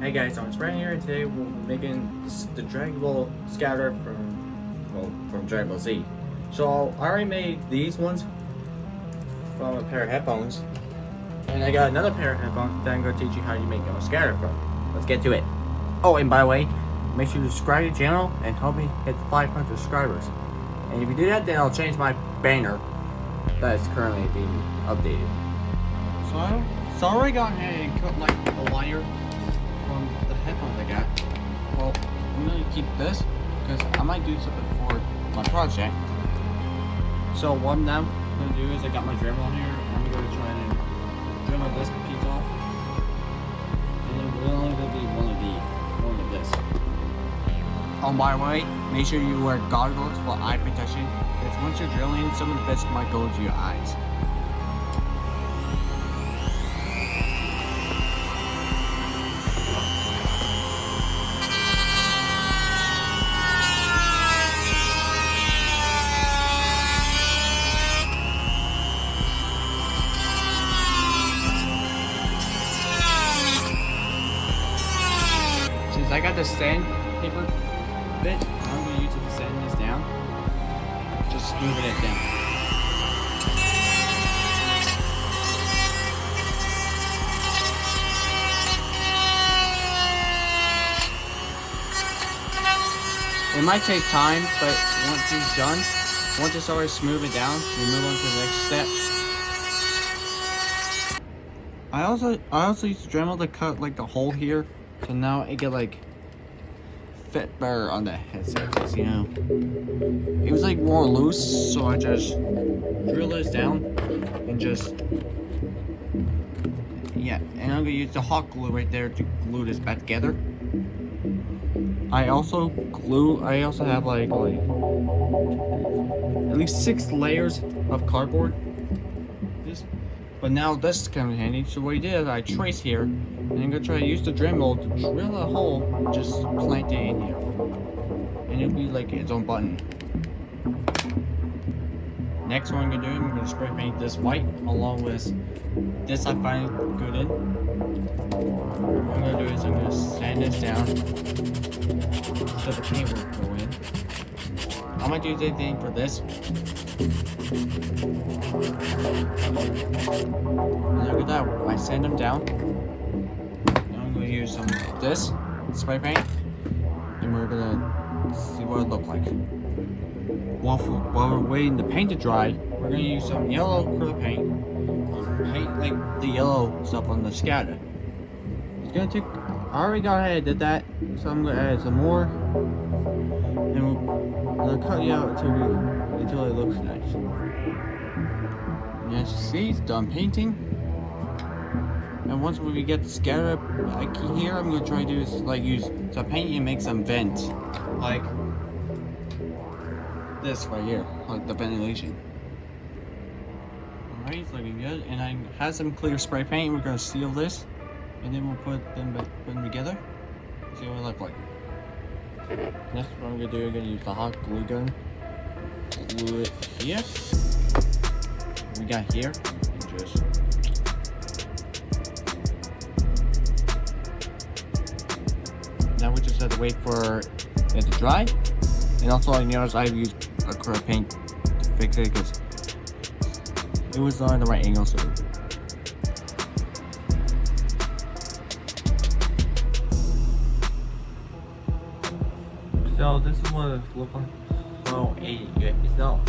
Hey guys, I'm Brandon here, and today we're making the Dragon Ball Scouter from Dragon Ball Z. So I already made these ones from a pair of headphones, and I got another pair of headphones that I'm going to teach you how you make a scatter from. Let's get to it. Oh, and by the way, make sure you subscribe to the channel and help me hit 500 subscribers. And if you do that, then I'll change my banner that is currently being updated. So I already got ahead and cut like the wire from the headphones I got. Well, I'm gonna keep this because I might do something for my project. So what I'm now gonna do is I got my dremel on here. I'm gonna try and dremel this piece off, and then we're only gonna be one of this. Oh, by the way, make sure you wear goggles for eye protection, because once you're drilling, some of the bits might go into your eyes. Since I got the sandpaper bit, I'm going to use it to sand this down. Just smoothing it down. It might take time, but once it's done, once it's already smooth it down, we move on to the next step. I also used Dremel to cut like the hole here, so now it get like fit better on the headset, cause you know it was like more loose, so I just drill this down and just and I'm gonna use the hot glue right there to glue this back together. I also have like at least 6 layers of cardboard. But now this is kind of handy. So what I did is I trace here, and I'm gonna try to use the Dremel to drill a hole and just plant it in here, and it'll be like its own button. Next, what I'm gonna do, I'm gonna spray paint this white along with this I find good in. What I'm gonna do is I'm gonna sand this down so the paint will go in. I might do the same thing for this. And look at that, I sand them down. Now I'm going to use some of this spray paint, and we're going to see what it looks like. While we're waiting the paint to dry, we're going to use some yellow acrylic paint and paint like the yellow stuff on the scatter. It's going to take, I already got ahead and did that, so I'm going to add some more, and we'll cut it out until it looks nice. And as you see, it's done painting. And once we get the scatter like here, I'm gonna try to do is like use some paint and make some vents, like this right here, like the ventilation. Alright, it's looking good. And I have some clear spray paint. We're gonna seal this, and then we'll put them together. See what it looks like. Next, what I'm gonna do, I'm gonna use the hot glue gun. Glue it here. We got here, and just now we just have to wait for it to dry. And also, I noticed I've used acrylic paint to fix it because it was not in the right angle. So this is what it looks like. So it's not.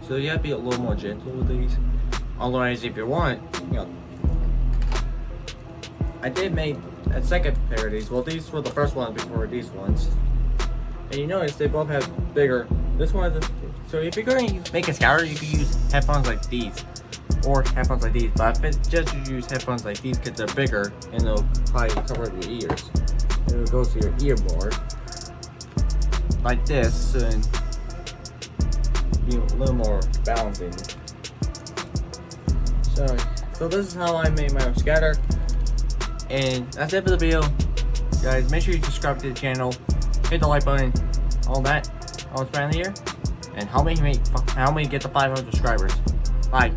So you have to be a little more gentle with these. Otherwise, if you want, you know, I did make a second pair of these. Well, these were the first ones before these ones. And you notice they both have bigger. This one is so if you're going to make a scouter, you can use headphones like these or headphones like these. But I suggest you use headphones like these because they're bigger and they'll probably cover your ears. And it'll go to your ear more like this, and be a little more balancing. So this is how I made my own scatter, and that's it for the video, guys. Make sure you subscribe to the channel, hit the like button, all that. I was Brandon here, and help me get the 500 subscribers. Bye.